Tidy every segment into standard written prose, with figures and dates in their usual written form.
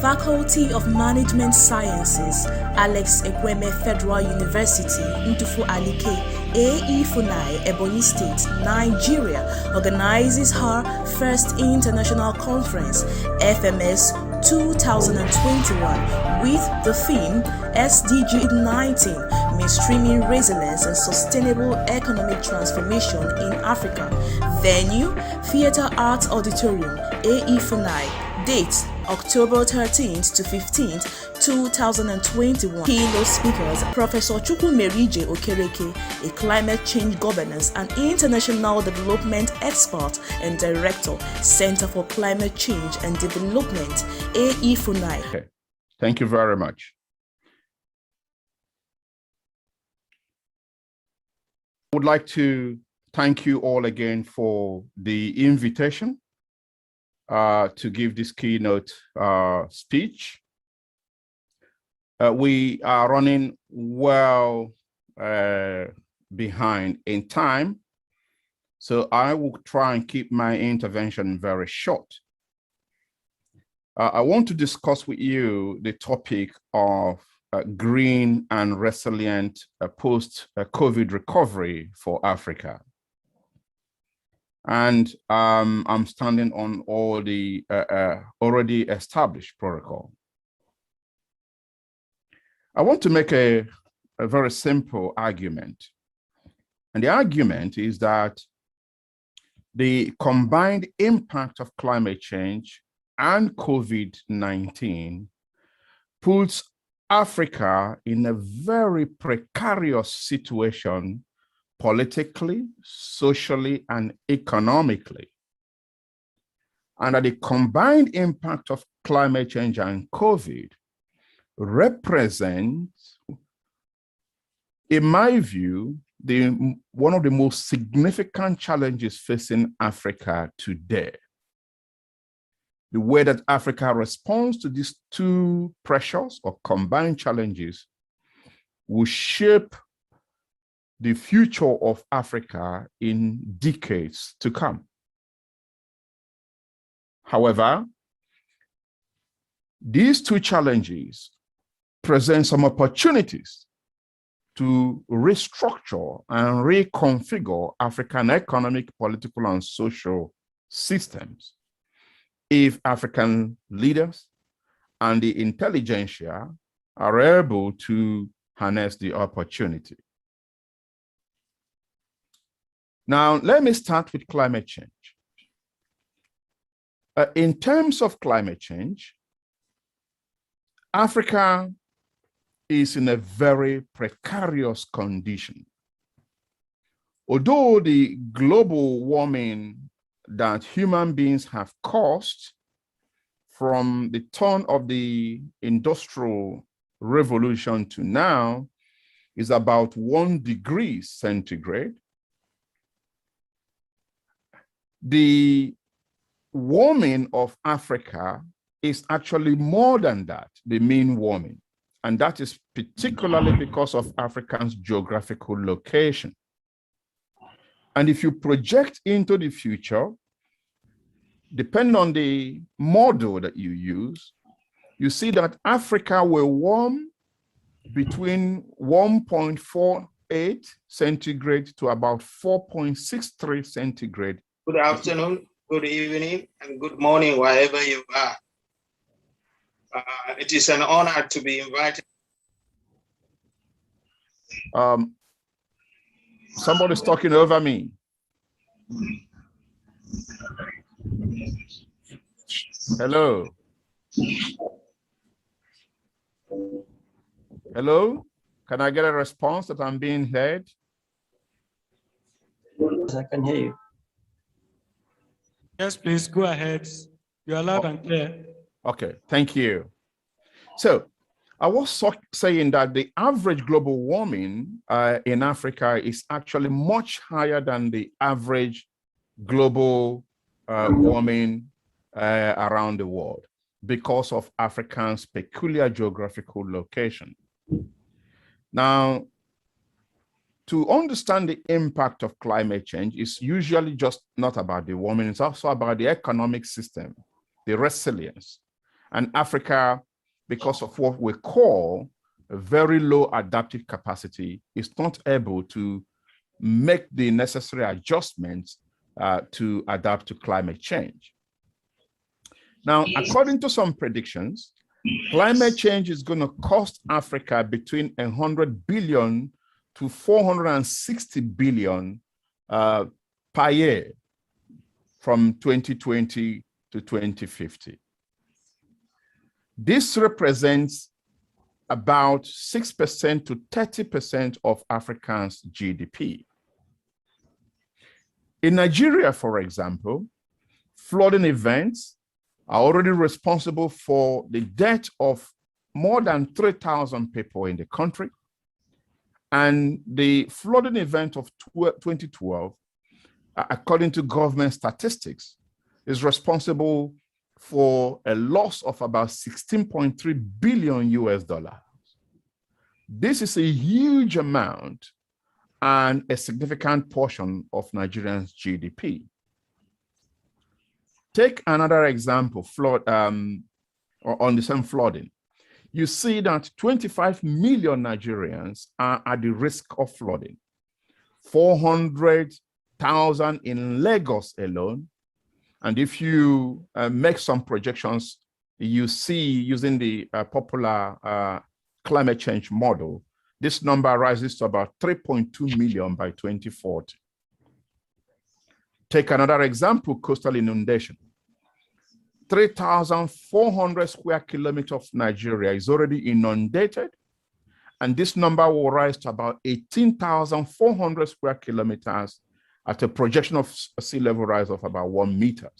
Faculty of Management Sciences, Alex Ekweme Federal University, Ntufu Alike, AE Funai, Ebonyi State, Nigeria, organizes her first international conference, FMS 2021, with the theme SDG 19, Mainstreaming Resilience and Sustainable Economic Transformation in Africa. Venue, Theatre Arts Auditorium, AE Funai. Date, October 13th to 15th, 2021. Keynote speakers, Professor Chukwumerije Okereke, a climate change governance and international development expert and director, Center for Climate Change and Development, AE Funai. Okay. Thank you very much. I would like to thank you all again for the invitation to give this keynote speech. We are running well behind in time, so I will try and keep my intervention very short. I want to discuss with you the topic of green and resilient post-COVID recovery for Africa. And I'm standing on all the already established protocol. I want to make a very simple argument. And the argument is that the combined impact of climate change and COVID-19 puts Africa in a very precarious situation politically, socially, and economically. And that the combined impact of climate change and COVID represents, in my view, one of the most significant challenges facing Africa today. The way that Africa responds to these two pressures or combined challenges will shape the future of Africa in decades to come. However, these two challenges present some opportunities to restructure and reconfigure African economic, political, and social systems if African leaders and the intelligentsia are able to harness the opportunity. Now, let me start with climate change. In terms of climate change, Africa is in a very precarious condition. Although the global warming that human beings have caused from the turn of the Industrial Revolution to now is about 1 degree centigrade, the warming of Africa is actually more than that, the mean warming. And that is particularly because of Africa's geographical location. And if you project into the future, depending on the model that you use, you see that Africa will warm between 1.48 centigrade to about 4.63 centigrade. Good afternoon, good evening, and good morning, wherever you are. It is an honor to be invited. Somebody's talking over me. Hello. Hello? Can I get a response that I'm being heard? Yes, I can hear you. Yes, please go ahead. You're loud and clear. Okay, thank you. So I was saying that the average global warming in Africa is actually much higher than the average global warming around the world because of Africa's peculiar geographical location. Now, to understand the impact of climate change is usually just not about the warming, it's also about the economic system, the resilience. And Africa, because of what we call a very low adaptive capacity, is not able to make the necessary adjustments to adapt to climate change. Now, according to some predictions, climate change is going to cost Africa between 100 billion to 460 billion per year from 2020 to 2050. This represents about 6% to 30% of Africa's GDP. In Nigeria, for example, flooding events are already responsible for the death of more than 3,000 people in the country. And the flooding event of 2012, according to government statistics, is responsible for a loss of about 16.3 billion US dollars. This is a huge amount and a significant portion of Nigerians' GDP. Take another example, on the same flooding. You see that 25 million Nigerians are at the risk of flooding. 400,000 in Lagos alone. And if you make some projections, you see using the popular climate change model, this number rises to about 3.2 million by 2040. Take another example, coastal inundation. 3,400 square kilometers of Nigeria is already inundated, and this number will rise to about 18,400 square kilometers at a projection of a sea level rise of about 1 meter.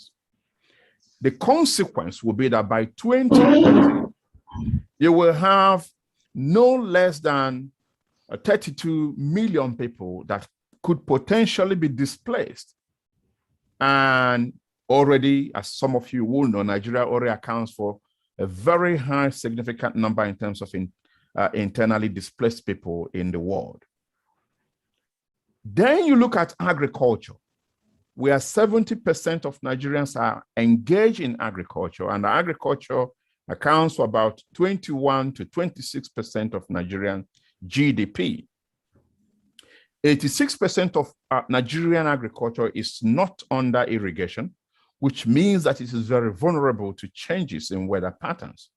The consequence will be that by 2030, you will have no less than 32 million people that could potentially be displaced. And already, as some of you will know, Nigeria already accounts for a very high significant number in terms of internally displaced people in the world. Then you look at agriculture, where 70% of Nigerians are engaged in agriculture, and agriculture accounts for about 21 to 26% of Nigerian GDP. 86% of Nigerian agriculture is not under irrigation, which means that it is very vulnerable to changes in weather patterns.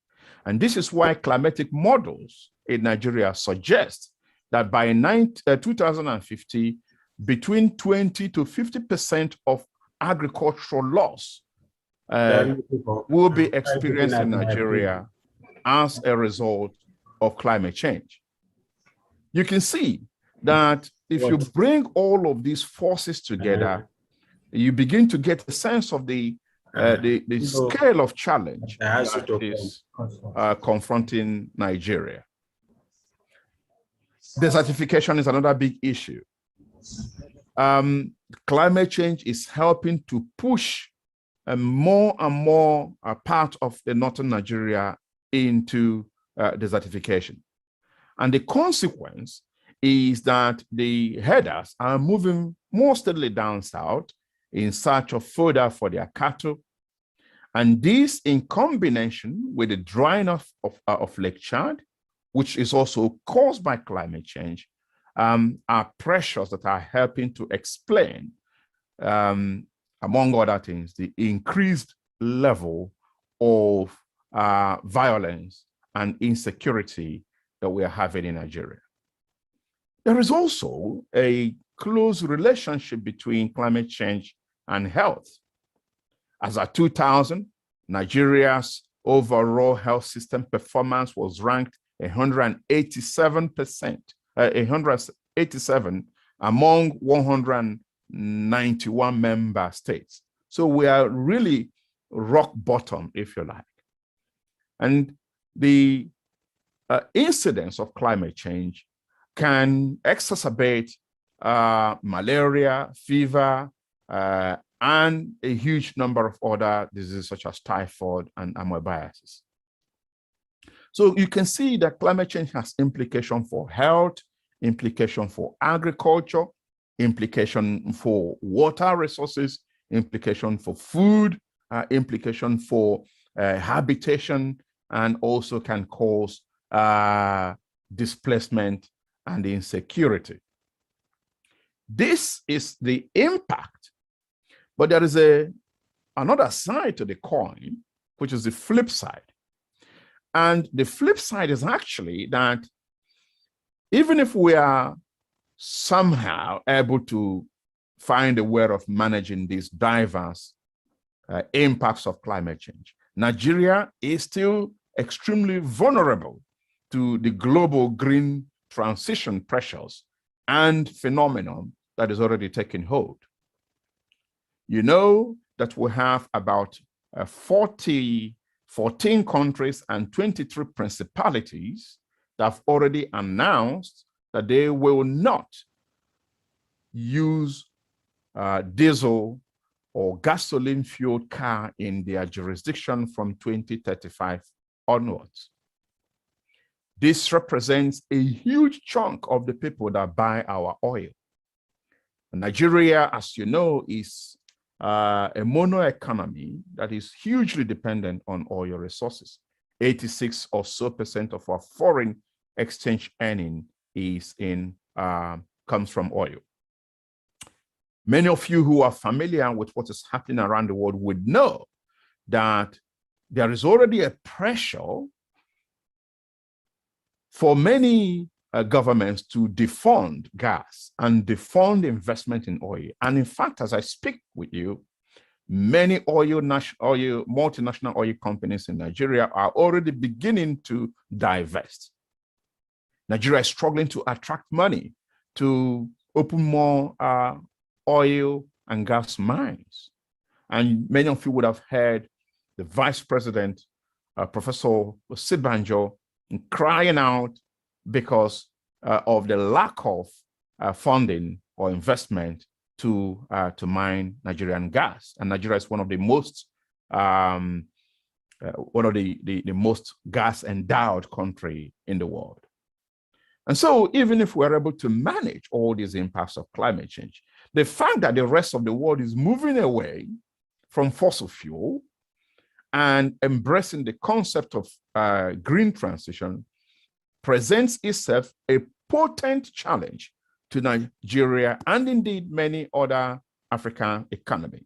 And this is why climatic models in Nigeria suggest that by 2050, between 20 to 50% of agricultural loss will be experienced in Nigeria as a result of climate change. You can see that if you bring all of these forces together, you begin to get a sense of the scale of challenge that is confronting Nigeria. Desertification is another big issue. Climate change is helping to push more and more a part of the northern Nigeria into desertification. And the consequence is that the herders are moving more steadily down south in search of fodder for their cattle. And this, in combination with the drying of Lake Chad, which is also caused by climate change, are pressures that are helping to explain, among other things, the increased level of violence and insecurity that we are having in Nigeria. There is also a close relationship between climate change and health. As of 2000, Nigeria's overall health system performance was ranked 187 among 191 member states. So we are really rock bottom, if you like. And the incidence of climate change can exacerbate malaria, fever, and a huge number of other diseases such as typhoid and amoebiasis. So you can see that climate change has implications for health, implication for agriculture, implication for water resources, implication for food, implication for habitation, and also can cause displacement and insecurity. This is the impact, but there is another side to the coin, which is the flip side. And the flip side is actually that even if we are somehow able to find a way of managing these diverse impacts of climate change, Nigeria is still extremely vulnerable to the global green transition pressures and phenomenon that is already taking hold. You know that we have about 14 countries and 23 principalities that have already announced that they will not use diesel or gasoline-fueled car in their jurisdiction from 2035 onwards. This represents a huge chunk of the people that buy our oil. Nigeria, as you know, is a mono economy that is hugely dependent on oil resources. 86% or so of our foreign exchange earning is comes from oil. Many of you who are familiar with what is happening around the world would know that there is already a pressure for many governments to defund gas and defund investment in oil. And in fact, as I speak with you, many multinational oil companies in Nigeria are already beginning to divest. Nigeria is struggling to attract money to open more oil and gas mines. And many of you would have heard the Vice President, Professor Sibanjo, crying out because of the lack of funding or investment to mine Nigerian gas. And Nigeria is one of the most most gas-endowed country in the world. And so even if we're able to manage all these impacts of climate change, the fact that the rest of the world is moving away from fossil fuel and embracing the concept of green transition presents itself a potent challenge to Nigeria and indeed many other African economies.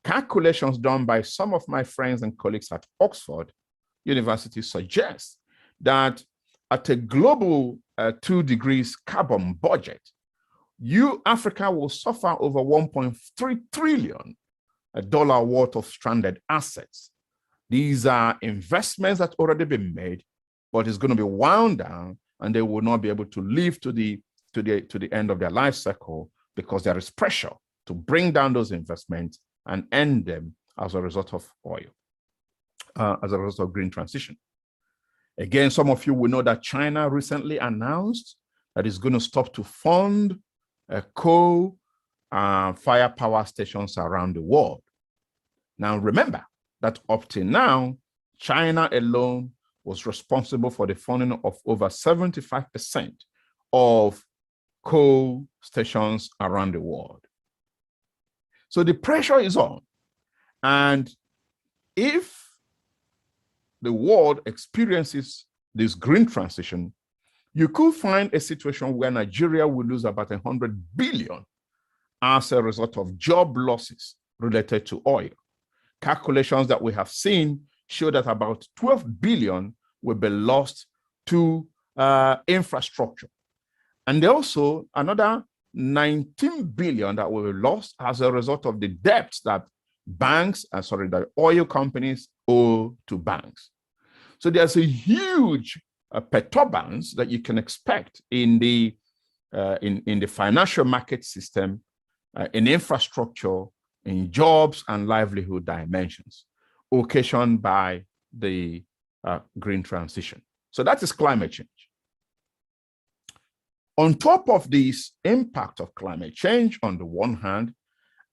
Calculations done by some of my friends and colleagues at Oxford University suggest that at a global 2 degrees carbon budget, Africa will suffer over $1.3 trillion worth of stranded assets. These are investments that already been made, but it's going to be wound down, and they will not be able to live to the end of their life cycle because there is pressure to bring down those investments and end them as a result of oil, as a result of green transition. Again, some of you will know that China recently announced that it's going to stop to fund coal fire power stations around the world. Now, remember that up to now, China alone was responsible for the funding of over 75% of coal stations around the world. So the pressure is on. And if the world experiences this green transition, you could find a situation where Nigeria will lose about 100 billion as a result of job losses related to oil. Calculations that we have seen show that about 12 billion will be lost to infrastructure. And also another 19 billion that will be lost as a result of the debts that the oil companies owe to banks. So there's a huge perturbance that you can expect in the financial market system, in infrastructure, in jobs and livelihood dimensions, occasioned by the green transition. So that is climate change. On top of this impact of climate change on the one hand,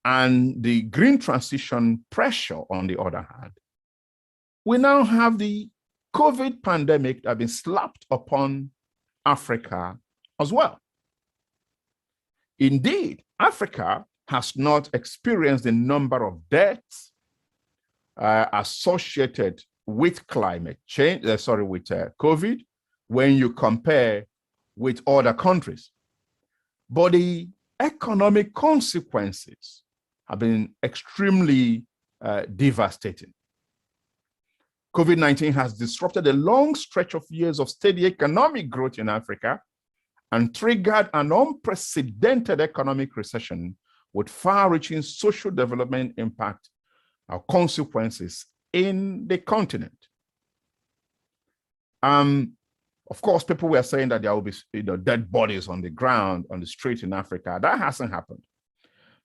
and the green transition pressure on the other hand, we now have the COVID pandemic that has been slapped upon Africa as well. Indeed, Africa has not experienced the number of deaths associated with climate change, with COVID, when you compare with other countries. But the economic consequences have been extremely devastating. COVID-19 has disrupted a long stretch of years of steady economic growth in Africa and triggered an unprecedented economic recession with far-reaching social development impact or consequences in the continent. Of course, people were saying that there will be dead bodies on the ground, on the street in Africa. That hasn't happened.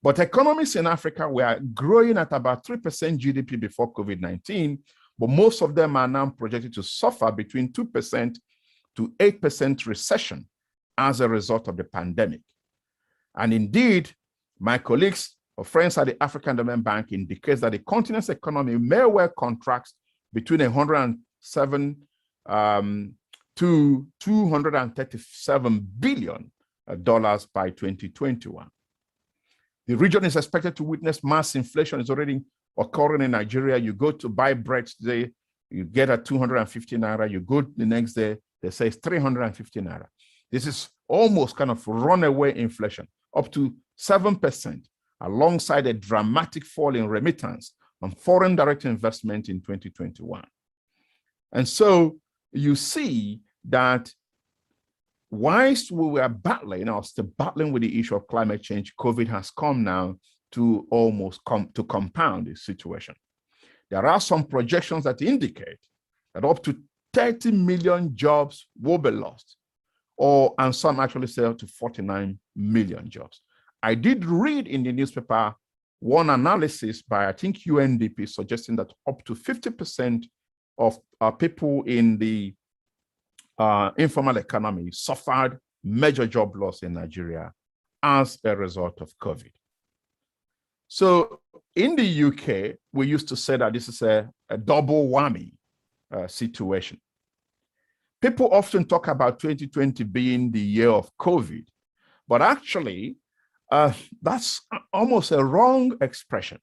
But economies in Africa were growing at about 3% GDP before COVID-19, but most of them are now projected to suffer between 2% to 8% recession as a result of the pandemic. And indeed, my colleagues or friends at the African Development Bank indicates that the continent's economy may well contract between 107 to $237 billion by 2021. The region is expected to witness mass inflation. It's already occurring in Nigeria. You go to buy bread today, you get at 250 naira. You go the next day, they say it's 350 naira. This is almost kind of runaway inflation, up to 7%, alongside a dramatic fall in remittance on foreign direct investment in 2021. And so you see that whilst we were battling, or still battling with the issue of climate change, COVID has come now to almost compound the situation. There are some projections that indicate that up to 30 million jobs will be lost, and some actually say up to 49 million jobs. I did read in the newspaper one analysis by, I think, UNDP, suggesting that up to 50% of people in the informal economy suffered major job loss in Nigeria as a result of COVID. So in the UK, we used to say that this is a double whammy situation. People often talk about 2020 being the year of COVID, but actually, that's almost a wrong expression.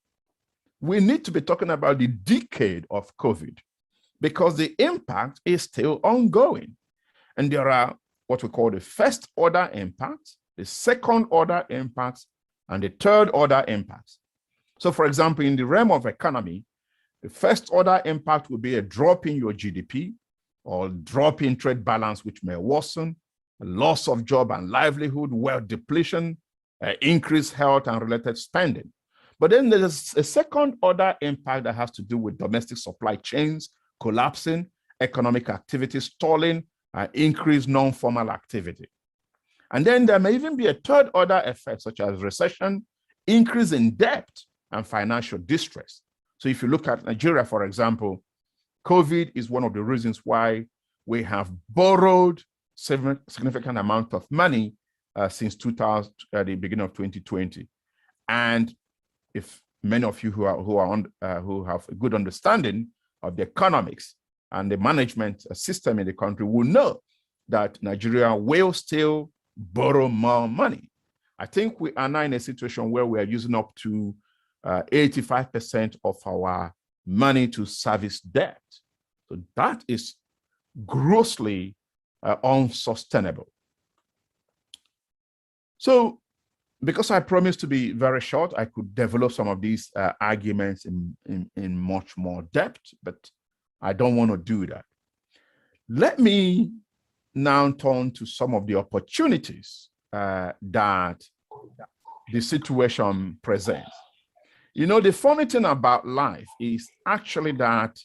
We need to be talking about the decade of COVID because the impact is still ongoing. And there are what we call the first order impacts, the second order impacts, and the third order impacts. So for example, in the realm of economy, the first order impact will be a drop in your GDP or drop in trade balance, which may worsen, a loss of job and livelihood, wealth depletion, increased health and related spending. But then there's a second order impact that has to do with domestic supply chains collapsing, economic activity stalling, increased non-formal activity. And then there may even be a third order effect, such as recession, increase in debt, and financial distress. So if you look at Nigeria, for example, COVID is one of the reasons why we have borrowed significant amount of money since the beginning of 2020. And if many of you who have a good understanding of the economics and the management system in the country will know that Nigeria will still borrow more money. I think we are now in a situation where we are using up to 85% of our money to service debt. So that is grossly unsustainable. So because I promised to be very short, I could develop some of these arguments in much more depth, but I don't want to do that. Let me now turn to some of the opportunities that the situation presents. You know, the funny thing about life is actually that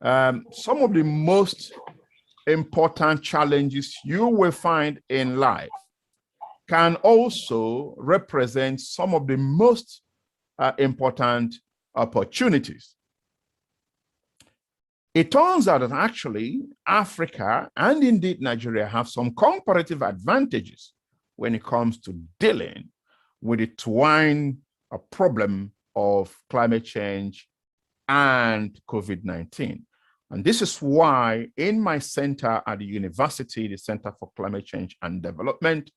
some of the most important challenges you will find in life can also represent some of the most important opportunities. It turns out that actually Africa and indeed Nigeria have some comparative advantages when it comes to dealing with the twine problem of climate change and COVID-19. And this is why in my center at the university, the Center for Climate Change and Development,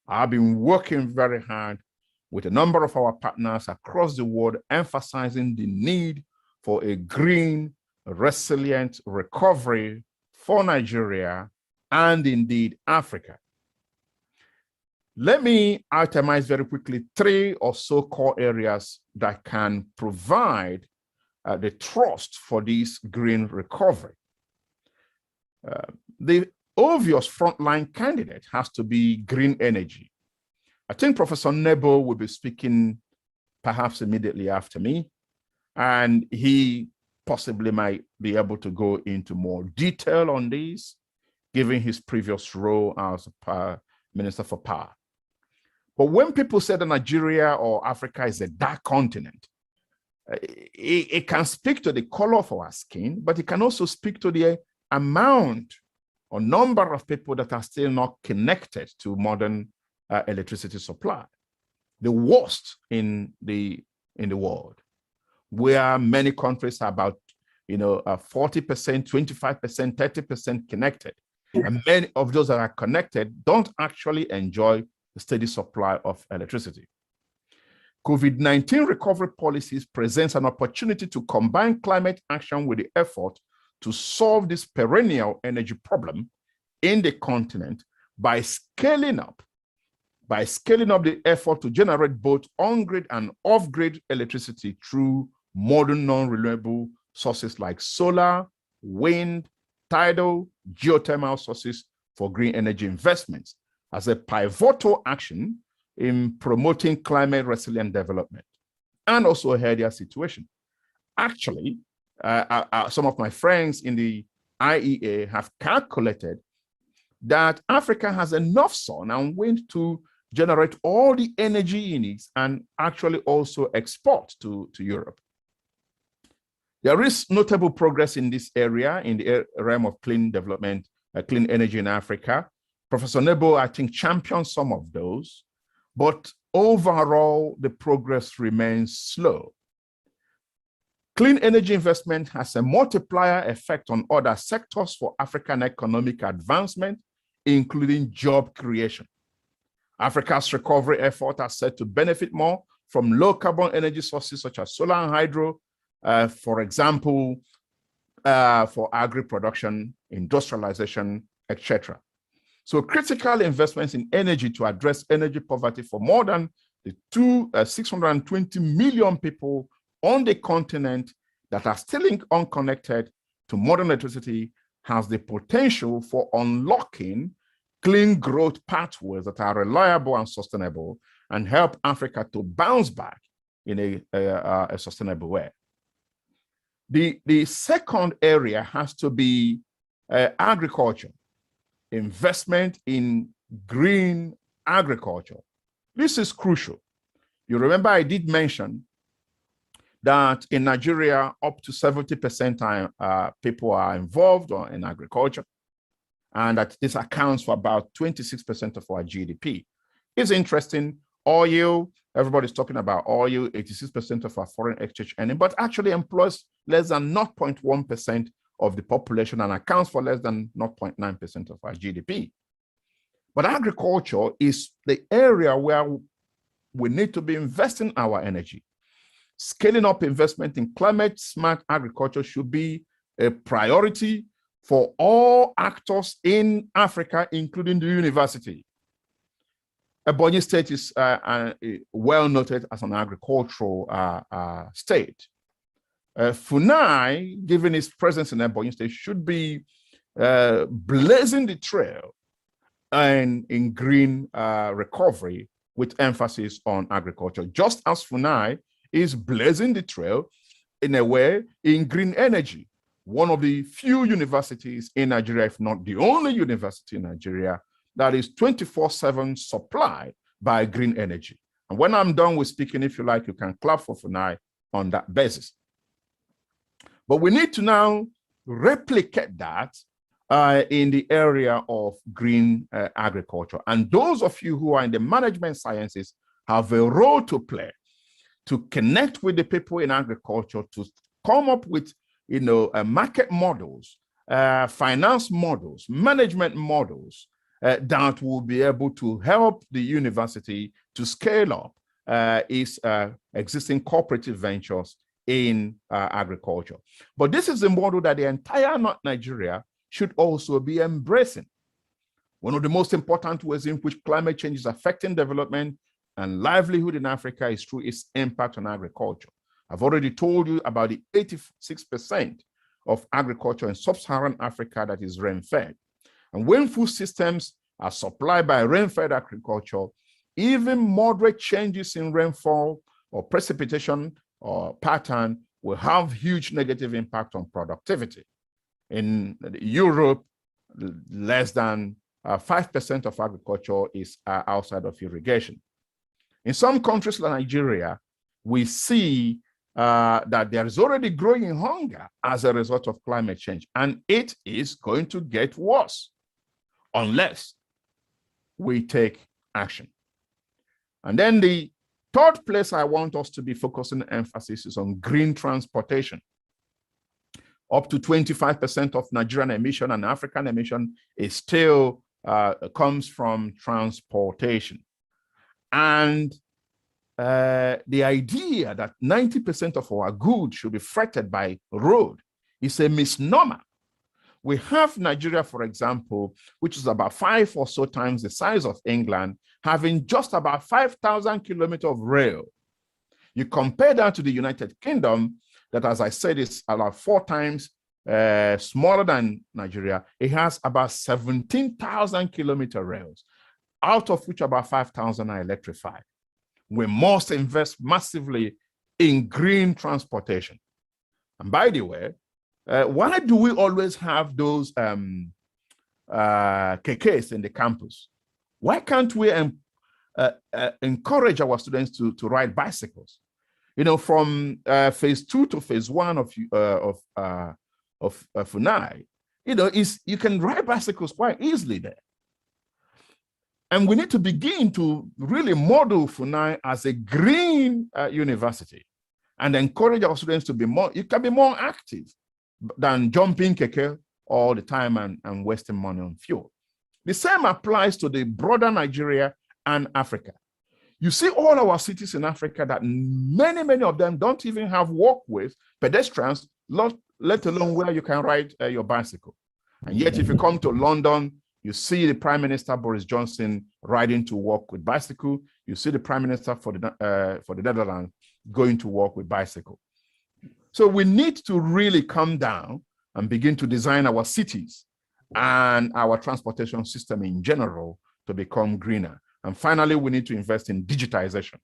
I've been working very hard with a number of our partners across the world, emphasizing the need for a green, resilient recovery for Nigeria and indeed Africa. Let me itemize very quickly 3 or so core areas that can provide the trust for this green recovery. The obvious frontline candidate has to be green energy. I think Professor Nebo will be speaking perhaps immediately after me, and he possibly might be able to go into more detail on this, given his previous role as Minister for Power. But when people say that Nigeria or Africa is a dark continent, it can speak to the color of our skin, but it can also speak to the amount or number of people that are still not connected to modern electricity supply. The worst in the world, where many countries are about 40%, 25%, 30% connected. And many of those that are connected don't actually enjoy the steady supply of electricity. COVID-19 recovery policies presents an opportunity to combine climate action with the effort to solve this perennial energy problem in the continent by scaling up the effort to generate both on-grid and off-grid electricity through modern non-renewable sources like solar, wind, tidal, geothermal sources for green energy investments as a pivotal action in promoting climate resilient development and also a healthier situation. Actually, some of my friends in the IEA have calculated that Africa has enough sun and wind to generate all the energy it needs and actually also export to Europe. There is notable progress in this area in the realm of clean development, clean energy in Africa. Professor Nebo, I think, championed some of those, but overall, the progress remains slow. Clean energy investment has a multiplier effect on other sectors for African economic advancement, including job creation. Africa's recovery effort are set to benefit more from low carbon energy sources such as solar and hydro, for example, for agri-production, industrialization, etc. So critical investments in energy to address energy poverty for more than the 620 million people on the continent that are still unconnected to modern electricity has the potential for unlocking clean growth pathways that are reliable and sustainable and help Africa to bounce back in a sustainable way. The second area has to be agriculture, investment in green agriculture. This is crucial. You remember I did mention that in Nigeria, up to 70% people are involved in agriculture, and that this accounts for about 26% of our GDP. It's interesting, oil, everybody's talking about oil, 86% of our foreign exchange earning, but actually employs less than 0.1% of the population and accounts for less than 0.9% of our GDP. But agriculture is the area where we need to be investing our energy. Scaling up investment in climate smart agriculture should be a priority for all actors in Africa, including the university. Ebonyi State is well noted as an agricultural state. FUNAI, given its presence in Ebonyi State, should be blazing the trail in green recovery with emphasis on agriculture, just as FUNAI is blazing the trail in a way in green energy. One of the few universities in Nigeria, if not the only university in Nigeria, that is 24/7 supplied by green energy. And when I'm done with speaking, if you like, you can clap for FUNAI on that basis. But we need to now replicate that in the area of green agriculture. And those of you who are in the management sciences have a role to play to connect with the people in agriculture, to come up with market models, finance models, management models that will be able to help the university to scale up its existing cooperative ventures in agriculture. But this is a model that the entire North Nigeria should also be embracing. One of the most important ways in which climate change is affecting development and livelihood in Africa is through its impact on agriculture. I've already told you about the 86% of agriculture in sub-Saharan Africa that is rain-fed. And when food systems are supplied by rain-fed agriculture, even moderate changes in rainfall or precipitation or pattern will have huge negative impact on productivity. In Europe, less than 5% of agriculture is outside of irrigation. In some countries like Nigeria, we see that there is already growing hunger as a result of climate change, and it is going to get worse unless we take action. And then the third place I want us to be focusing emphasis is on green transportation. Up to 25% of Nigerian emission and African emission is still comes from transportation. And the idea that 90% of our goods should be freighted by road is a misnomer. We have Nigeria, for example, which is about 5 or so times the size of England, having just about 5,000 kilometers of rail. You compare that to the United Kingdom, that, as I said, is about 4 times smaller than Nigeria. It has about 17,000 kilometer rails, out of which about 5,000 are electrified. We must invest massively in green transportation. And by the way, why do we always have those KKs in the campus? Why can't we encourage our students to ride bicycles? From phase 2 to phase 1 of FUNAI, you can ride bicycles quite easily there. And we need to begin to really model FUNAI as a green university and encourage our students to be more active than jumping keke all the time and wasting money on fuel. The same applies to the broader Nigeria and Africa. You see all our cities in Africa that many of them don't even have walkways, pedestrians, let alone where you can ride your bicycle. And yet if you come to London, you see the Prime Minister Boris Johnson riding to work with bicycle. You see the Prime Minister for the Netherlands going to work with bicycle. So we need to really come down and begin to design our cities and our transportation system in general to become greener. And finally, we need to invest in digitization.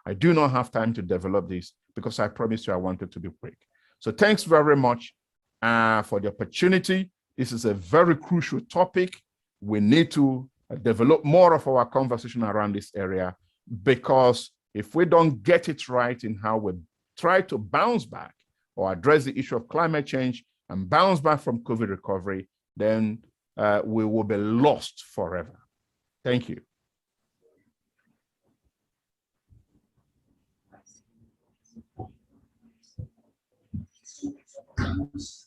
I do not have time to develop this because I promised you I wanted to be quick. So thanks very much for the opportunity. This is a very crucial topic. We need to develop more of our conversation around this area, because if we don't get it right in how we try to bounce back or address the issue of climate change and bounce back from COVID recovery, then we will be lost forever. Thank you.